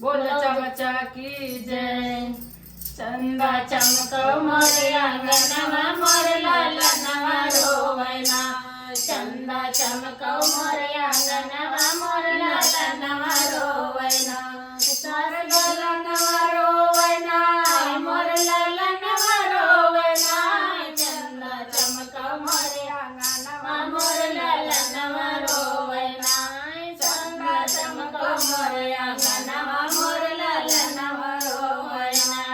बोल चमचा की जय। चंदा चमकव मोरे अंगणवा मोर लाला नवा रोवैना। चंदा चमकव मोरे अंगणवा मोर लाला नवा रोवैना। सरगला नवा रोवैना मोर लाला नवा रोवैना। चंदा चमकव मोरे अंगणवा मोर लाला नवा रोवैना। चंदा चमकव मोरे अंगणवा मोर लाला नवा रोवैना।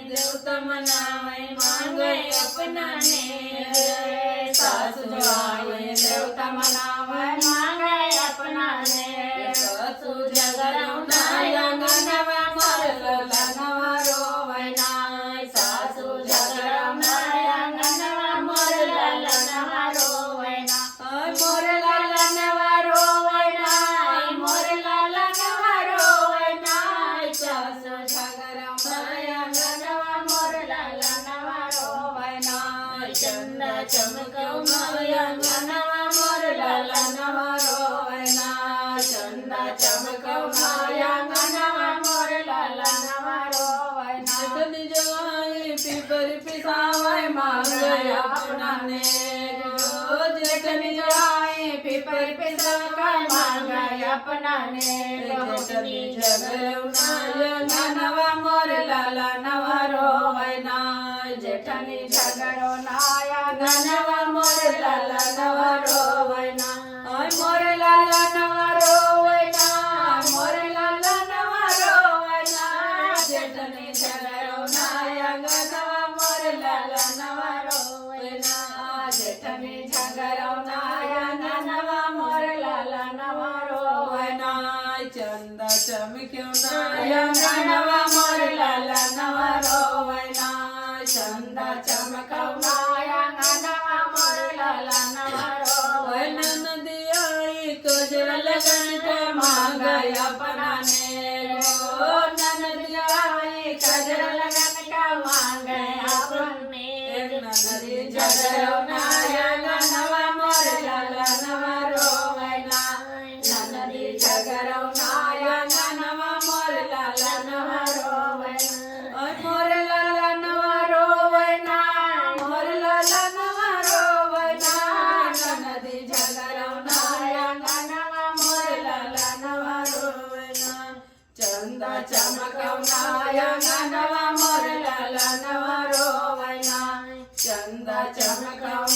देवता मनावै मांगे अपना ने। सासु आवे देवता मनावै मांगे अपना ने। सासु जगरौना अंगनवा मोर लाला नवा रोवैना। सासु जगरौना अंगनवा मोर लाला नवा रोवैना। मोर लाला नवा रोवैना मोर लाला नवा रोवैना। सासु जगरौना अंगनवा मोर लाला नवा रोवैना। चंदा चमकव मोरे अंगनवा मोर लाला नवा रोवैना। चंदा चमकव मोरे अंगनवा मोर लाला नवा रोवैना। जटनी जवाई पीपर पिसावै मांगे अपना ने। जटनी जवाई पीपर पिसावै मांगे अपना ने। जटनी जगरौना अंगनवा मोर लाला नवा रोवैना। जेठनी झगड़ौना अंगनवा मोर लाला नवा रोवैना। मोर लाला नवा रोवैना मोर लाला नवा रोवैना। जेठनी झगड़ौना अंगनवा मोर लाला नवा रोवैना। जेठनी झगड़ौना अंगनवा मोर लाला नवा रोवैना। चंदा चमक्यौना अंगनवा मोर लाला नवा रोवैना। चंदा चमकौना अंगनवा मोर लाला नवा रोवैना। नदिया कजरा लगन के मांगे अपना ने। नदिया कजरा लगन के मांगे अपने। नदी झगड़ौना अंगनवा मोर लाला नवा रोवैना। नदी झगड़ौना अंगनवा मोर लाला नवा रोवैना। मोर लाला नवा रोवैना मोर लाला नवा रोवैना। नदी झगड़ौना अंगनवा मोर लाला नवा रोवैना। चंदा चमकौना अंगनवा मोर लाला नवा रोवैना। चंदा चमकौना